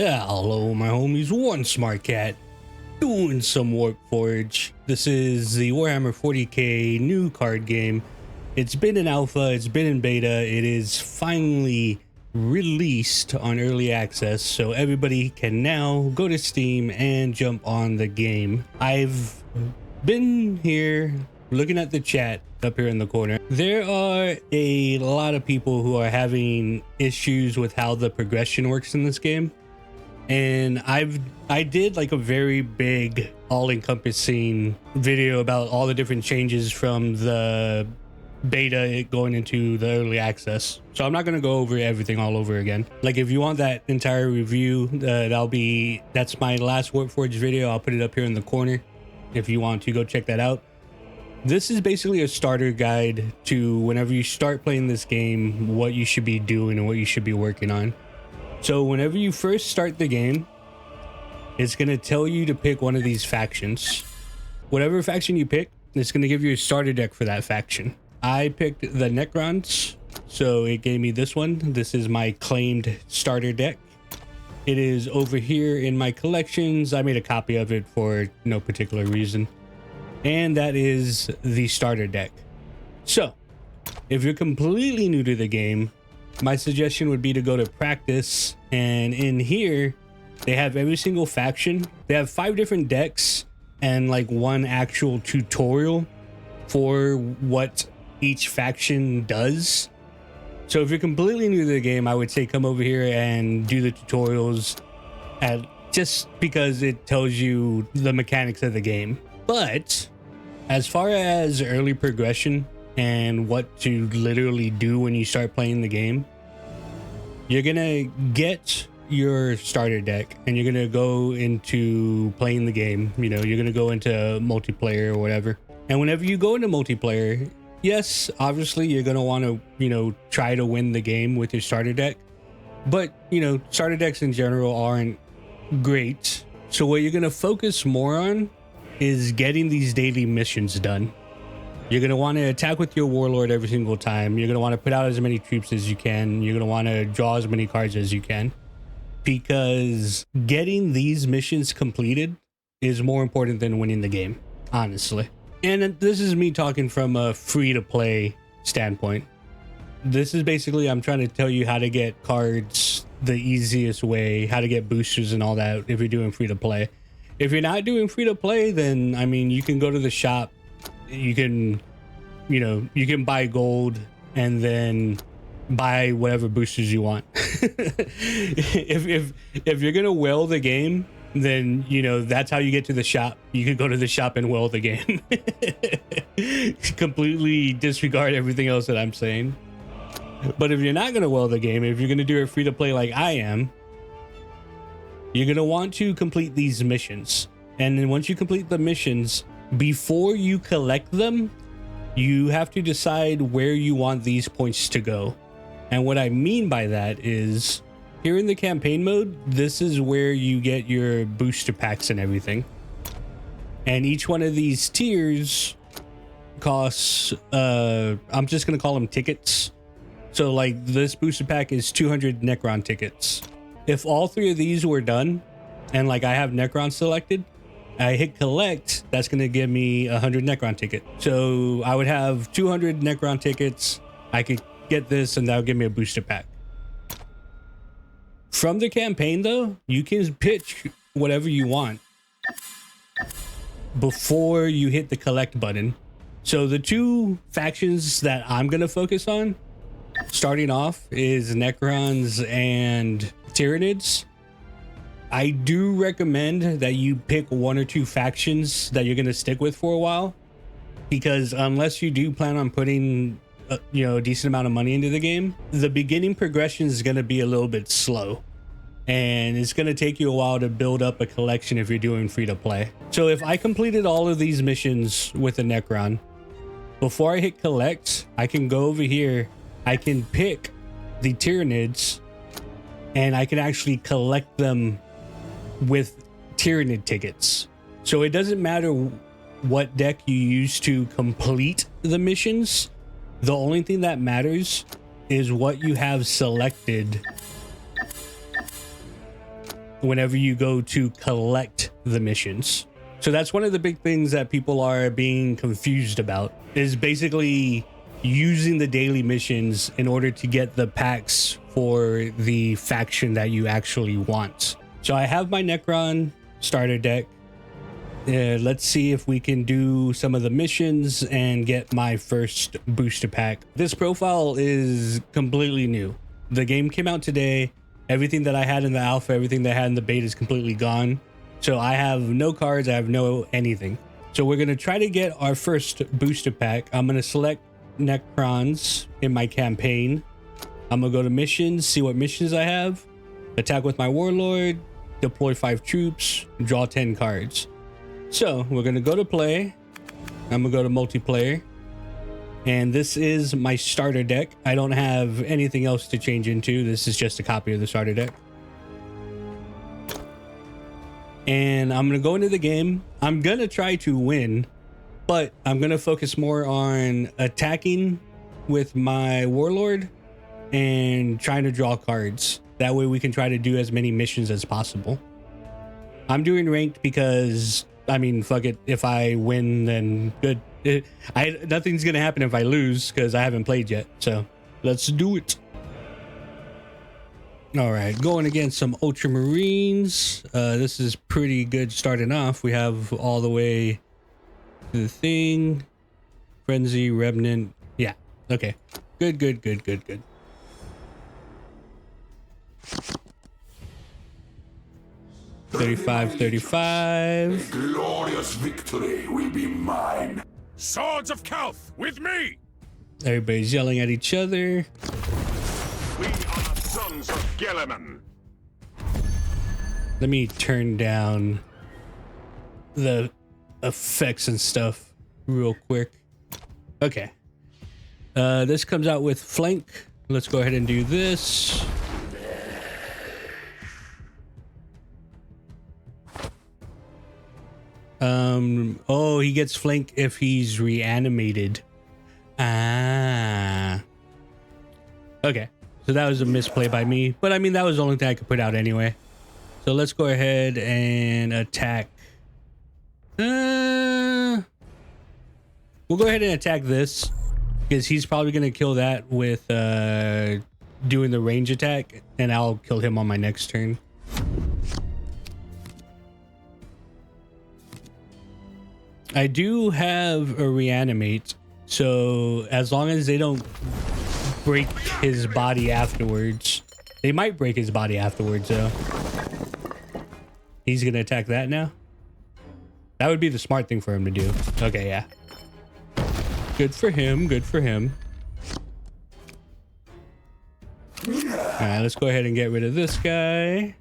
Yeah, hello my homies, one smart cat doing some Warpforge. This is the Warhammer 40k new card game. It's been in alpha, it's been in beta, it is finally released on early access, so everybody can now go to Steam and jump on the game. I've been here looking at the chat up here in the corner. There are a lot of people who are having issues with how the progression works in this game. And I did like a very big all-encompassing video about all the different changes from the beta going into the early access. So I'm not going to go over everything all over again. Like if you want that entire review, that's my last Warpforge video. I'll put it up here in the corner if you want to go check that out. This is basically a starter guide to whenever you start playing this game, what you should be doing and what you should be working on. So whenever you first start the game, it's going to tell you to pick one of these factions. Whatever faction you pick, it's going to give you a starter deck for that faction. I picked the Necrons, so it gave me this one. This is my claimed starter deck. It is over here in my collections. I made a copy of it for no particular reason. And that is the starter deck. So if you're completely new to the game, my suggestion would be to go to practice, and in here they have every single faction. They have 5 different decks and like one actual tutorial for what each faction does. So if you're completely new to the game, I would say come over here and do the tutorials just because it tells you the mechanics of the game. But as far as early progression and what to literally do when you start playing the game, you're gonna get your starter deck and you're gonna go into playing the game. You know, you're gonna go into multiplayer or whatever. And whenever you go into multiplayer, yes, obviously you're gonna want to, try to win the game with your starter deck. But, starter decks in general aren't great. So what you're gonna focus more on is getting these daily missions done. You're going to want to attack with your warlord every single time. You're going to want to put out as many troops as you can. You're going to want to draw as many cards as you can, because getting these missions completed is more important than winning the game, honestly. And this is me talking from a free-to-play standpoint. This is basically, I'm trying to tell you how to get cards the easiest way, how to get boosters and all that if you're doing free-to-play. If you're not doing free-to-play, then, I mean, you can go to the shop. You can, you can buy gold and then buy whatever boosters you want. If you're gonna whale the game, then that's how you get to the shop. You can go to the shop and whale the game. Completely disregard everything else that I'm saying. But if you're not gonna whale the game, if you're gonna do it free to play like I am, you're gonna want to complete these missions. And then once you complete the missions, before you collect them, you have to decide where you want these points to go. And what I mean by that is, here in the campaign mode, this is where you get your booster packs and everything. And each one of these tiers costs, I'm just going to call them tickets. So like this booster pack is 200 Necron tickets. If all 3 of these were done, and like I have Necron selected, I hit collect, that's going to give me 100 Necron tickets. So I would have 200 Necron tickets. I could get this and that'll give me a booster pack. From the campaign though, you can pitch whatever you want before you hit the collect button. So the 2 factions that I'm going to focus on starting off is Necrons and Tyranids. I do recommend that you pick 1 or 2 factions that you're going to stick with for a while, because unless you do plan on putting a decent amount of money into the game, the beginning progression is going to be a little bit slow, and it's going to take you a while to build up a collection if you're doing free to play. So if I completed all of these missions with a Necron, before I hit collect, I can go over here, I can pick the Tyranids, and I can actually collect them with Tyranid tickets. So it doesn't matter what deck you use to complete the missions. The only thing that matters is what you have selected whenever you go to collect the missions. So that's one of the big things that people are being confused about, is basically using the daily missions in order to get the packs for the faction that you actually want. So I have my Necron starter deck. Let's see if we can do some of the missions and get my first booster pack. This profile is completely new. The game came out today. Everything that I had in the alpha, everything that I had in the beta is completely gone. So I have no cards, I have no anything. So we're gonna try to get our first booster pack. I'm gonna select Necrons in my campaign. I'm gonna go to missions, see what missions I have, attack with my warlord, deploy 5 troops, draw 10 cards. So we're gonna go to play. I'm gonna go to multiplayer, and this is my starter deck. I don't have anything else to change into. This is just a copy of the starter deck. And I'm gonna go into the game. I'm gonna try to win, but I'm gonna focus more on attacking with my warlord and trying to draw cards. That way we can try to do as many missions as possible. I'm doing ranked because, I mean, fuck it. If I win, then good. Nothing's gonna happen if I lose because I haven't played yet. So let's do it. All right, going against some Ultramarines. This is pretty good starting off. We have all the way to the thing. Frenzy, Remnant. Yeah, okay. Good. 35. Glorious victory will be mine. Swords of Kalth, with me! Everybody's yelling at each other. We are sons of Gilliman. Let me turn down the effects and stuff real quick. Okay. This comes out with flank. Let's go ahead and do this. Oh, he gets flank if he's reanimated. Ah. Okay. So that was a misplay by me, but I mean, that was the only thing I could put out anyway. So let's go ahead and attack. We'll go ahead and attack this because he's probably going to kill that with doing the range attack, and I'll kill him on my next turn. I do have a reanimate, so as long as they don't break his body afterwards. They might break his body afterwards, though. He's gonna attack that now? That would be the smart thing for him to do. Okay, yeah. Good for him, good for him. Alright, let's go ahead and get rid of this guy.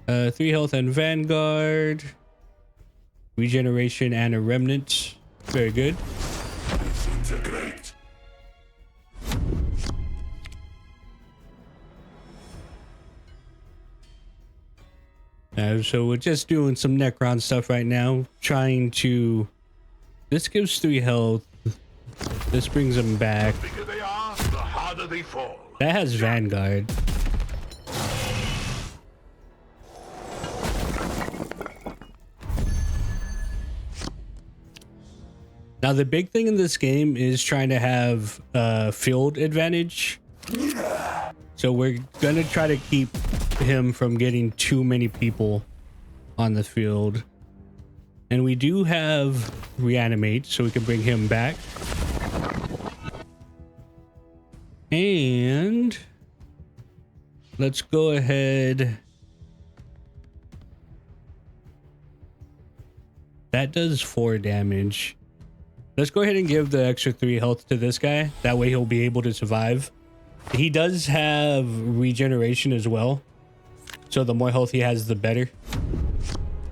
3 health and Vanguard. Regeneration and a Remnant. Very good. Disintegrate. So we're just doing some Necron stuff right now. Trying to... This gives 3 health. This brings him back. The bigger they are, the harder they fall. That has Vanguard. Now, the big thing in this game is trying to have field advantage. So we're going to try to keep him from getting too many people on the field. And we do have reanimate, so we can bring him back. And let's go ahead. That does 4 damage. Let's go ahead and give the extra 3 health to this guy. That way he'll be able to survive. He does have regeneration as well. So the more health he has, the better.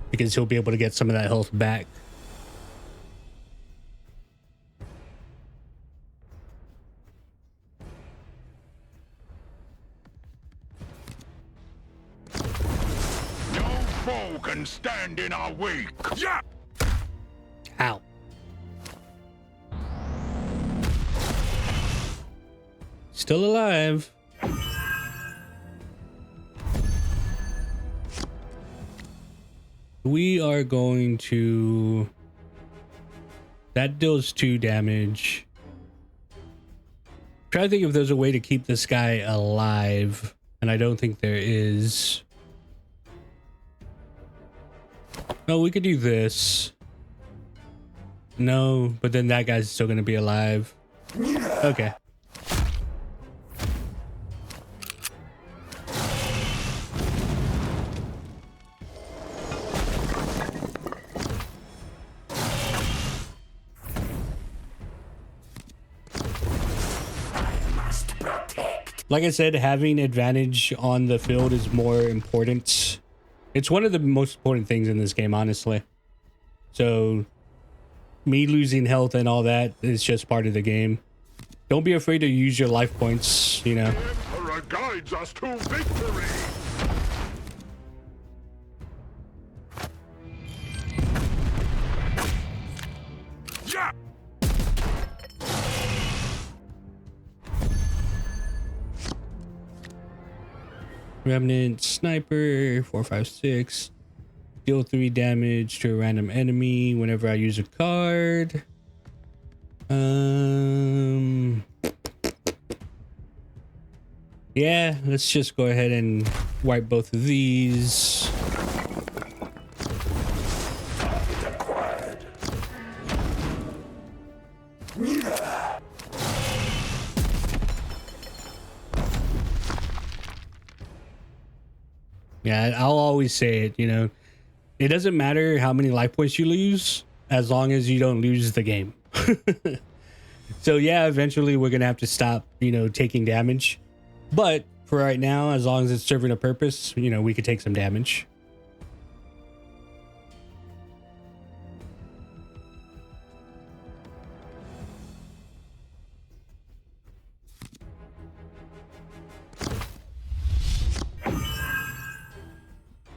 Because he'll be able to get some of that health back. No foe can stand in our wake. Yeah! Ow. Still alive. We are going to... That deals 2 damage. Try to think if there's a way to keep this guy alive, and I don't think there is. No, we could do this. No, but then that guy's still gonna be alive. Okay. Like I said, having advantage on the field is more important. It's one of the most important things in this game, honestly. So, me losing health and all that is just part of the game. Don't be afraid to use your life points, you know. The Emperor guides us to victory. Yeah. Remnant Sniper 456. Deal 3 damage to a random enemy whenever I use a card. Yeah, let's just go ahead and wipe both of these. Yeah, I'll always say it, you know, it doesn't matter how many life points you lose as long as you don't lose the game. So yeah, eventually we're gonna have to stop, you know, taking damage, but for right now, as long as it's serving a purpose, you know, we could take some damage.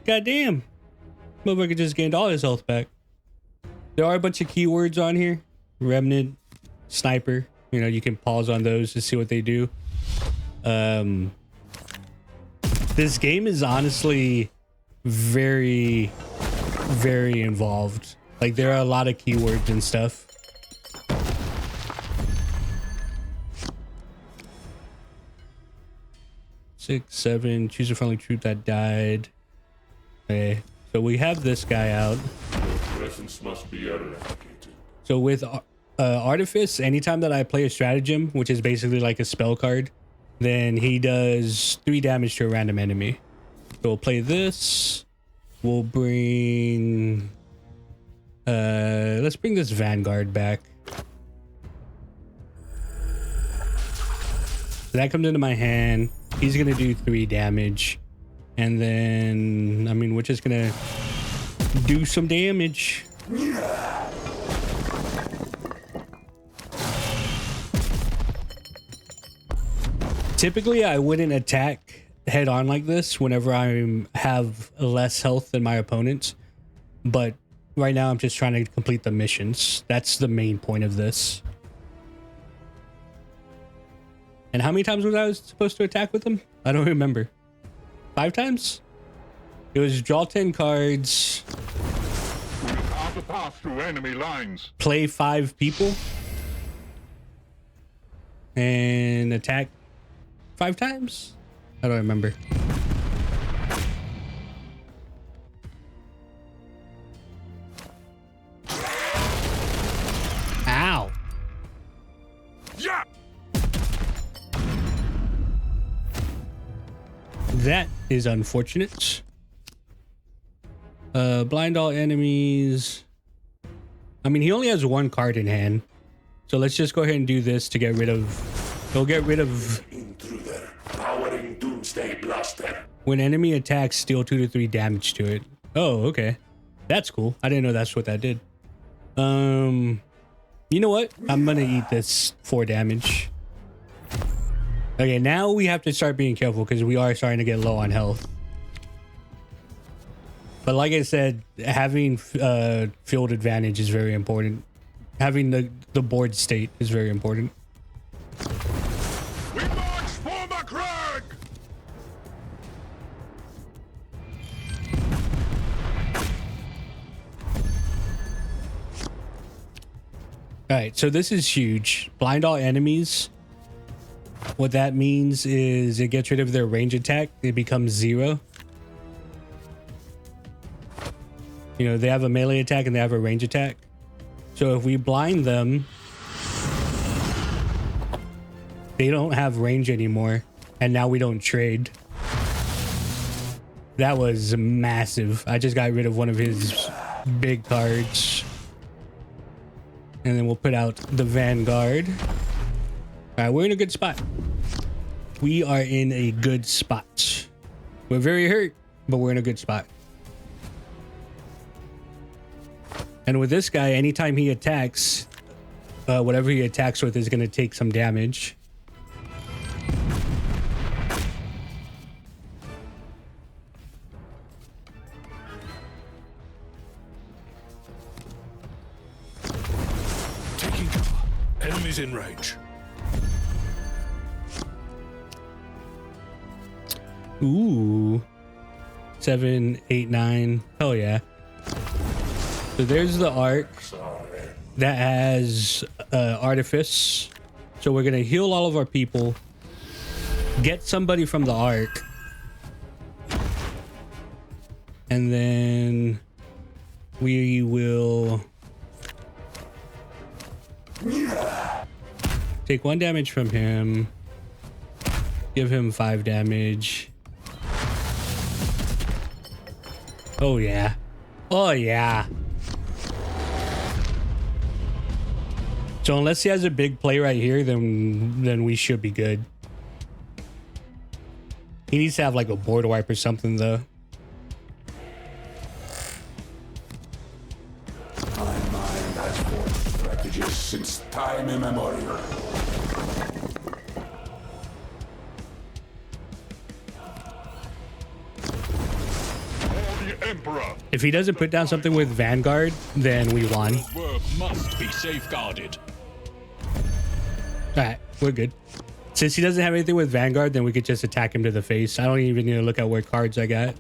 God damn. Motherfucker just gained all his health back. There are a bunch of keywords on here. Remnant, Sniper. You know, you can pause on those to see what they do. This game is honestly very, very involved. Like, there are a lot of keywords and stuff. Six, 7. Choose a friendly troop that died. Okay, so we have this guy out. Your presence must be eradicated. So with Artifice, anytime that I play a stratagem, which is basically like a spell card, then he does 3 damage to a random enemy. So we'll play this. We'll bring... let's bring this Vanguard back. So that comes into my hand. He's gonna do 3 damage. And then, I mean, we're just gonna do some damage. Typically, I wouldn't attack head on like this whenever I have less health than my opponents. But right now, I'm just trying to complete the missions. That's the main point of this. And how many times was I supposed to attack with them? I don't remember. 5 times? It was draw 10 cards. Out the path through enemy lines. Play 5 people. And attack 5 times? I don't remember. Ow. Yeah. That is unfortunate. Blind all enemies. I mean, he only has 1 card in hand. So let's just go ahead and do this to get rid of... We'll get rid of... Intruder, powering Doomsday Blaster. When enemy attacks, deal 2 to 3 damage to it. Oh, okay. That's cool. I didn't know that's what that did. You know what? I'm gonna eat this 4 damage. Okay, now we have to start being careful because we are starting to get low on health. But like I said, having field advantage is very important. Having the board state is very important. We march for the crag. All right, so this is huge. Blind all enemies. What that means is it gets rid of their range attack. It becomes 0. You know, they have a melee attack and they have a range attack. So if we blind them, they don't have range anymore. And now we don't trade. That was massive. I just got rid of one of his big cards. And then we'll put out the Vanguard. All right, we're in a good spot. We are in a good spot. We're very hurt, but we're in a good spot. And with this guy, anytime he attacks, whatever he attacks with is going to take some damage. Taking cover. Enemies in range. Ooh. 7, 8, 9. Hell yeah. So there's the arc that has artifice. So we're going to heal all of our people. Get somebody from the arc. And then we will take 1 damage from him. Give him 5 damage. Oh yeah. Oh yeah. So unless he has a big play right here, then we should be good. He needs to have like a board wipe or something though. My mind has formed strategies since time immemorial. Emperor. If he doesn't put down something with Vanguard, then we won. Work must be safeguarded. All right, we're good. Since he doesn't have anything with Vanguard, then we could just attack him to the face. I don't even need to look at what cards I got.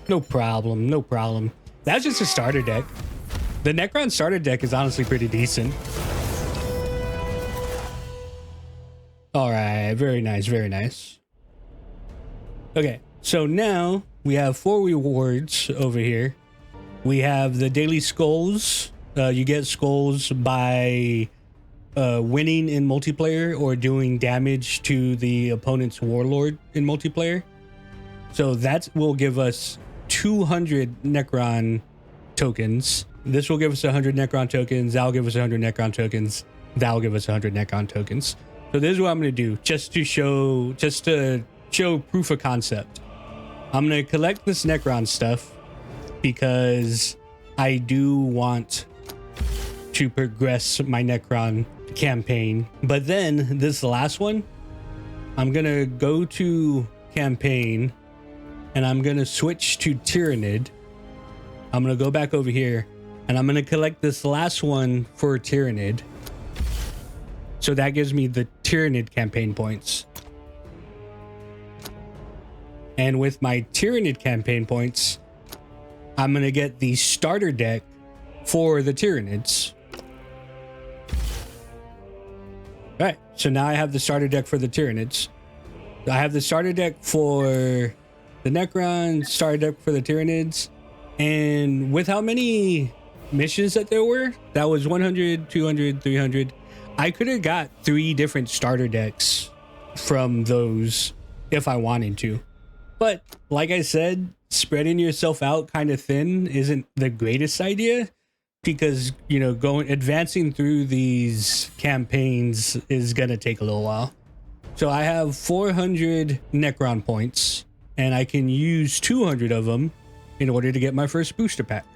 No problem, no problem. That's just a starter deck. The Necron starter deck is honestly pretty decent. All right, very nice, very nice. Okay, so now we have 4 rewards over here. We have the daily skulls. You get skulls by winning in multiplayer or doing damage to the opponent's warlord in multiplayer. So that will give us 200 Necron tokens. This will give us 100 Necron tokens. That'll give us 100 Necron tokens. That'll give us 100 Necron tokens. So this is what I'm going to do just to show proof of concept. I'm going to collect this Necron stuff because I do want to progress my Necron campaign. But then this last one, I'm going to go to campaign and I'm going to switch to Tyrannid. I'm going to go back over here and I'm going to collect this last one for Tyrannid. So that gives me the Tyrannid campaign points. And with my Tyrannid campaign points, I'm going to get the starter deck for the Tyrannids. All right, so now I have the starter deck for the Tyrannids. I have the starter deck for the Necron, starter deck for the Tyrannids. And with how many missions that there were, that was 100, 200, 300. I could have got 3 different starter decks from those if I wanted to. But like I said, spreading yourself out kind of thin isn't the greatest idea because, you know, advancing through these campaigns is going to take a little while. So I have 400 Necron points and I can use 200 of them in order to get my first booster pack.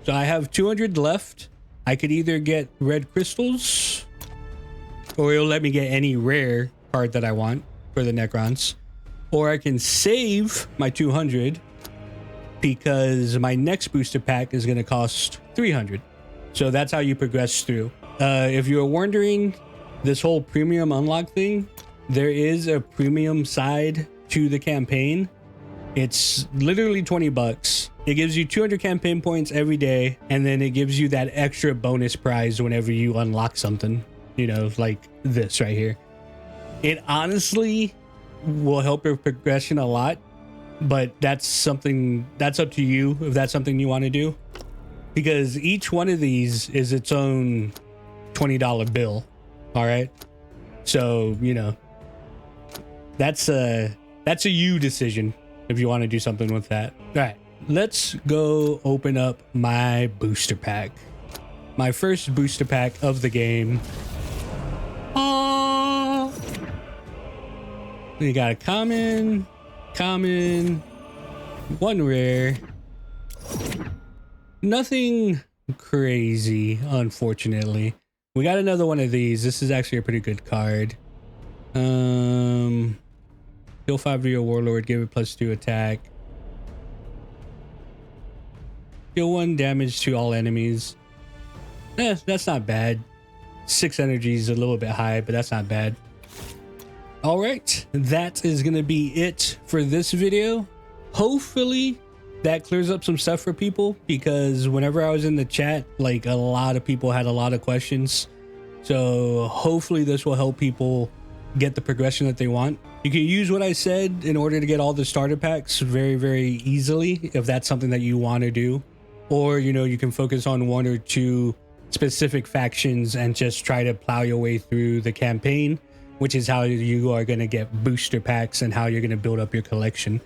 So I have 200 left. I could either get red crystals or it'll let me get any rare card that I want for the Necrons. Or I can save my 200 because my next booster pack is going to cost 300. So that's how you progress through. If you're wondering, this whole premium unlock thing, there is a premium side to the campaign. It's literally 20 bucks. It gives you 200 campaign points every day, and then it gives you that extra bonus prize whenever you unlock something, you know, like this right here. It honestly will help your progression a lot, but that's up to you if that's something you want to do, because each one of these is its own $20 bill. All right, so you know, that's a you decision if you want to do something with that. All right, let's go open up my booster pack, my first booster pack of the game. We got a common, one rare, nothing crazy, unfortunately. We got another one of these. This is actually a pretty good card. Kill 5 to your warlord, give it +2 attack. Deal 1 damage to all enemies. That's not bad. 6 energy is a little bit high, but that's not bad. All right, that is gonna be it for this video. Hopefully that clears up some stuff for people, because whenever I was in the chat, like, a lot of people had a lot of questions. So hopefully this will help people get the progression that they want. You can use what I said in order to get all the starter packs very, very easily if that's something that you want to do. Or, you know, you can focus on 1 or 2 specific factions and just try to plow your way through the campaign, which is how you are going to get booster packs and how you're going to build up your collection.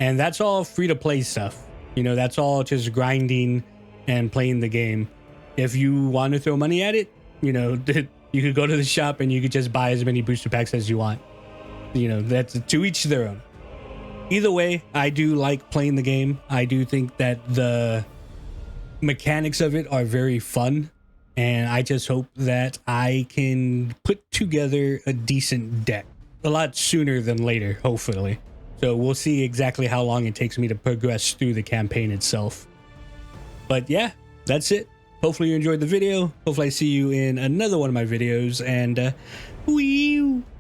And that's all free to play stuff. You know, that's all just grinding and playing the game. If you want to throw money at it, you know, you could go to the shop and you could just buy as many booster packs as you want. You know, that's to each their own. Either way, I do like playing the game. I do think that the mechanics of it are very fun. And I just hope that I can put together a decent deck a lot sooner than later, hopefully. So we'll see exactly how long it takes me to progress through the campaign itself. But yeah, that's it. Hopefully you enjoyed the video. Hopefully I see you in another one of my videos, and wee.